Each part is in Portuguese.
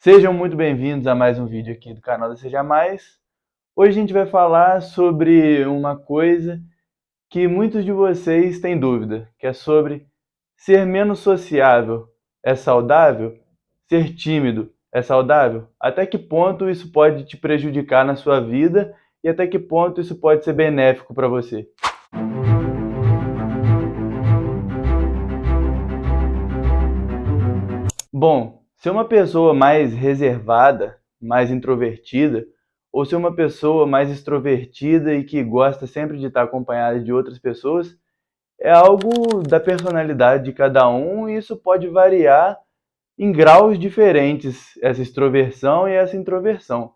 Sejam muito bem-vindos a mais um vídeo aqui do canal da Seja Mais. Hoje a gente vai falar sobre uma coisa que muitos de vocês têm dúvida, que é sobre ser menos sociável é saudável? Ser tímido é saudável? Até que ponto isso pode te prejudicar na sua vida e até que ponto isso pode ser benéfico para você? Bom, ser uma pessoa mais reservada, mais introvertida, ou ser uma pessoa mais extrovertida e que gosta sempre de estar acompanhada de outras pessoas, é algo da personalidade de cada um e isso pode variar em graus diferentes, essa extroversão e essa introversão.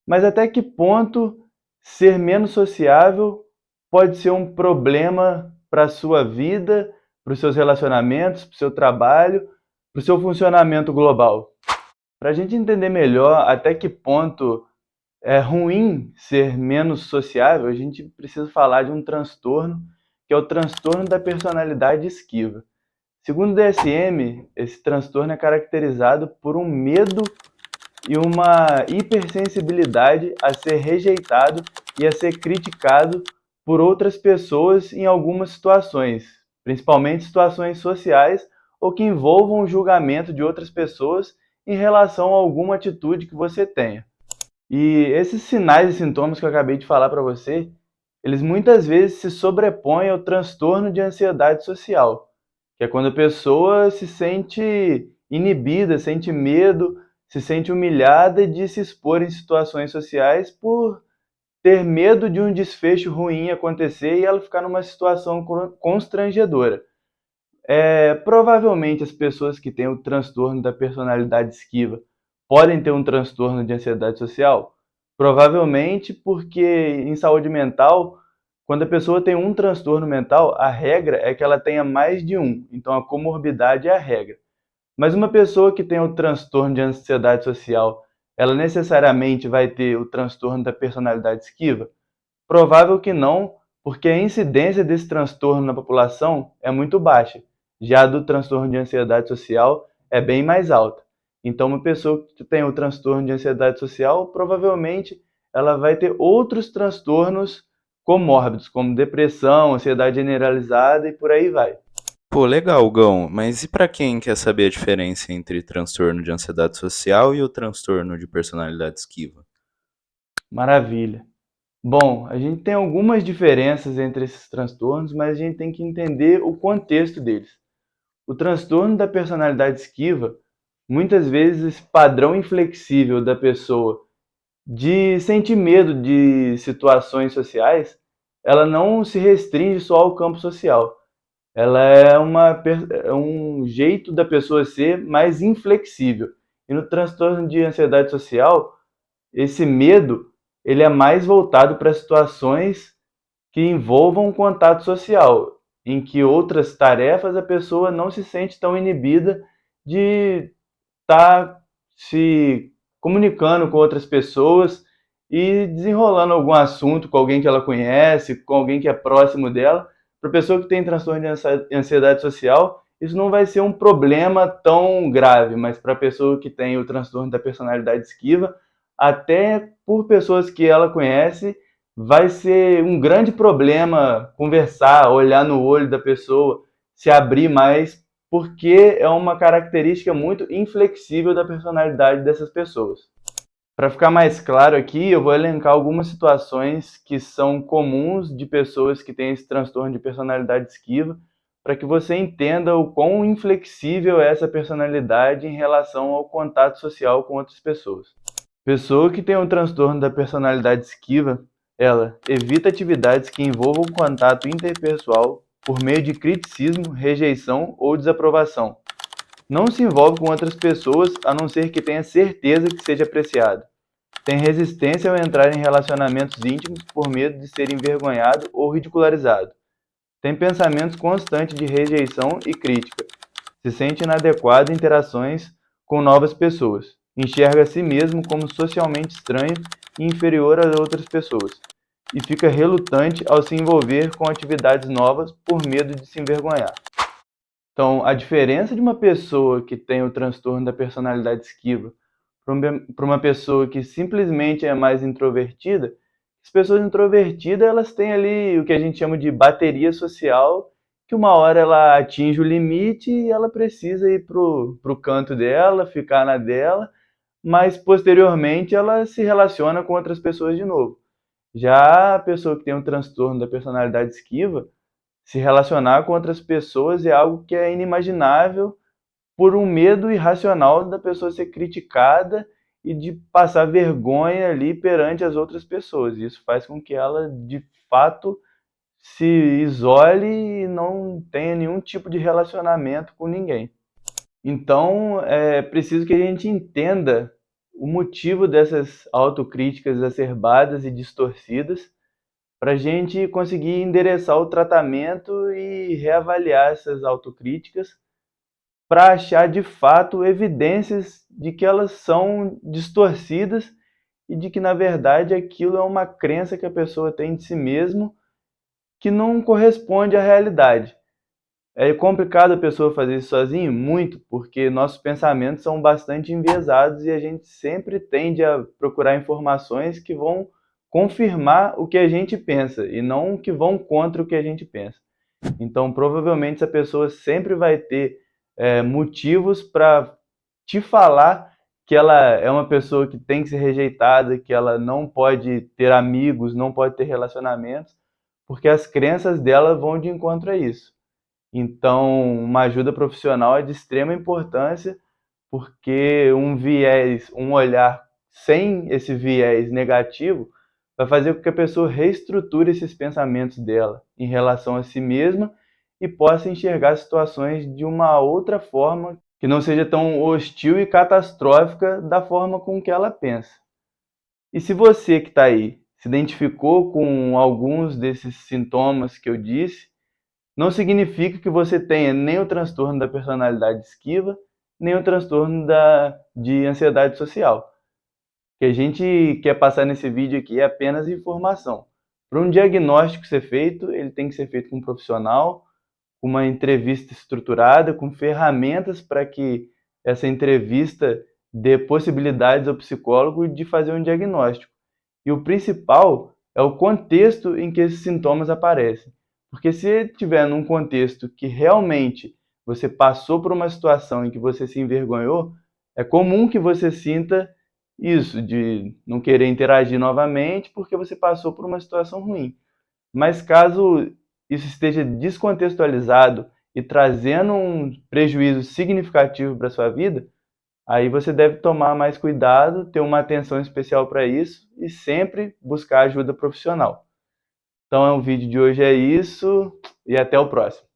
Mas até que ponto ser menos sociável pode ser um problema para a sua vida, para os seus relacionamentos, para o seu trabalho, para o seu funcionamento global? Para a gente entender melhor até que ponto é ruim ser menos sociável, a gente precisa falar de um transtorno, que é o transtorno da personalidade esquiva. Segundo o DSM, esse transtorno é caracterizado por um medo e uma hipersensibilidade a ser rejeitado e a ser criticado por outras pessoas em algumas situações, principalmente situações sociais ou que envolvam o julgamento de outras pessoas em relação a alguma atitude que você tenha. E esses sinais e sintomas que eu acabei de falar para você, eles muitas vezes se sobrepõem ao transtorno de ansiedade social, que é quando a pessoa se sente inibida, sente medo, se sente humilhada de se expor em situações sociais por ter medo de um desfecho ruim acontecer e ela ficar numa situação constrangedora. Provavelmente as pessoas que têm o transtorno da personalidade esquiva podem ter um transtorno de ansiedade social? Provavelmente porque em saúde mental, quando a pessoa tem um transtorno mental, a regra é que ela tenha mais de um, então a comorbidade é a regra. Mas uma pessoa que tem o transtorno de ansiedade social, ela necessariamente vai ter o transtorno da personalidade esquiva? Provável que não, porque a incidência desse transtorno na população é muito baixa. Já a do transtorno de ansiedade social é bem mais alta. Então, uma pessoa que tem o transtorno de ansiedade social, provavelmente ela vai ter outros transtornos comórbidos, como depressão, ansiedade generalizada e por aí vai. Pô, legal, Gão. Mas e pra quem quer saber a diferença entre transtorno de ansiedade social e o transtorno de personalidade esquiva? Maravilha. Bom, a gente tem algumas diferenças entre esses transtornos, mas a gente tem que entender o contexto deles. O transtorno da personalidade esquiva, muitas vezes esse padrão inflexível da pessoa de sentir medo de situações sociais, ela não se restringe só ao campo social. Ela é um jeito da pessoa ser mais inflexível. E no transtorno de ansiedade social, esse medo ele é mais voltado para situações que envolvam um contato social, em que outras tarefas a pessoa não se sente tão inibida de estar se comunicando com outras pessoas e desenrolando algum assunto com alguém que ela conhece, com alguém que é próximo dela. Para a pessoa que tem transtorno de ansiedade social, isso não vai ser um problema tão grave, mas para a pessoa que tem o transtorno da personalidade esquiva, até por pessoas que ela conhece, vai ser um grande problema conversar, olhar no olho da pessoa, se abrir mais, porque é uma característica muito inflexível da personalidade dessas pessoas. Para ficar mais claro aqui, eu vou elencar algumas situações que são comuns de pessoas que têm esse transtorno de personalidade esquiva, para que você entenda o quão inflexível é essa personalidade em relação ao contato social com outras pessoas. Pessoa que tem um transtorno da personalidade esquiva, ela evita atividades que envolvam contato interpessoal por meio de criticismo, rejeição ou desaprovação. Não se envolve com outras pessoas a não ser que tenha certeza que seja apreciado. Tem resistência ao entrar em relacionamentos íntimos por medo de ser envergonhado ou ridicularizado. Tem pensamentos constantes de rejeição e crítica. Se sente inadequado em interações com novas pessoas. Enxerga a si mesmo como socialmente estranho e inferior a outras pessoas. E fica relutante ao se envolver com atividades novas por medo de se envergonhar. Então, a diferença de uma pessoa que tem o transtorno da personalidade esquiva para uma pessoa que simplesmente é mais introvertida, as pessoas introvertidas, elas têm ali o que a gente chama de bateria social, que uma hora ela atinge o limite e ela precisa ir pro canto dela, ficar na dela, mas posteriormente ela se relaciona com outras pessoas de novo. Já a pessoa que tem um transtorno da personalidade esquiva, se relacionar com outras pessoas é algo que é inimaginável por um medo irracional da pessoa ser criticada e de passar vergonha ali perante as outras pessoas. Isso faz com que ela, de fato, se isole e não tenha nenhum tipo de relacionamento com ninguém. Então, é preciso que a gente entenda o motivo dessas autocríticas exacerbadas e distorcidas para a gente conseguir endereçar o tratamento e reavaliar essas autocríticas para achar de fato evidências de que elas são distorcidas e de que, na verdade, aquilo é uma crença que a pessoa tem de si mesmo que não corresponde à realidade. É complicado a pessoa fazer isso sozinho? Muito, porque nossos pensamentos são bastante enviesados e a gente sempre tende a procurar informações que vão confirmar o que a gente pensa e não que vão contra o que a gente pensa. Então, provavelmente, essa pessoa sempre vai ter motivos para te falar que ela é uma pessoa que tem que ser rejeitada, que ela não pode ter amigos, não pode ter relacionamentos, porque as crenças dela vão de encontro a isso. Então, uma ajuda profissional é de extrema importância, porque um viés, um olhar sem esse viés negativo, vai fazer com que a pessoa reestruture esses pensamentos dela em relação a si mesma e possa enxergar situações de uma outra forma que não seja tão hostil e catastrófica da forma com que ela pensa. E se você que está aí se identificou com alguns desses sintomas que eu disse, não significa que você tenha nem o transtorno da personalidade esquiva, nem o transtorno de ansiedade social. O que a gente quer passar nesse vídeo aqui é apenas informação. Para um diagnóstico ser feito, ele tem que ser feito com um profissional, com uma entrevista estruturada, com ferramentas para que essa entrevista dê possibilidades ao psicólogo de fazer um diagnóstico. E o principal é o contexto em que esses sintomas aparecem. Porque se tiver num contexto que realmente você passou por uma situação em que você se envergonhou, é comum que você sinta isso, de não querer interagir novamente porque você passou por uma situação ruim. Mas caso isso esteja descontextualizado e trazendo um prejuízo significativo para a sua vida, aí você deve tomar mais cuidado, ter uma atenção especial para isso e sempre buscar ajuda profissional. Então, o vídeo de hoje é isso e até o próximo.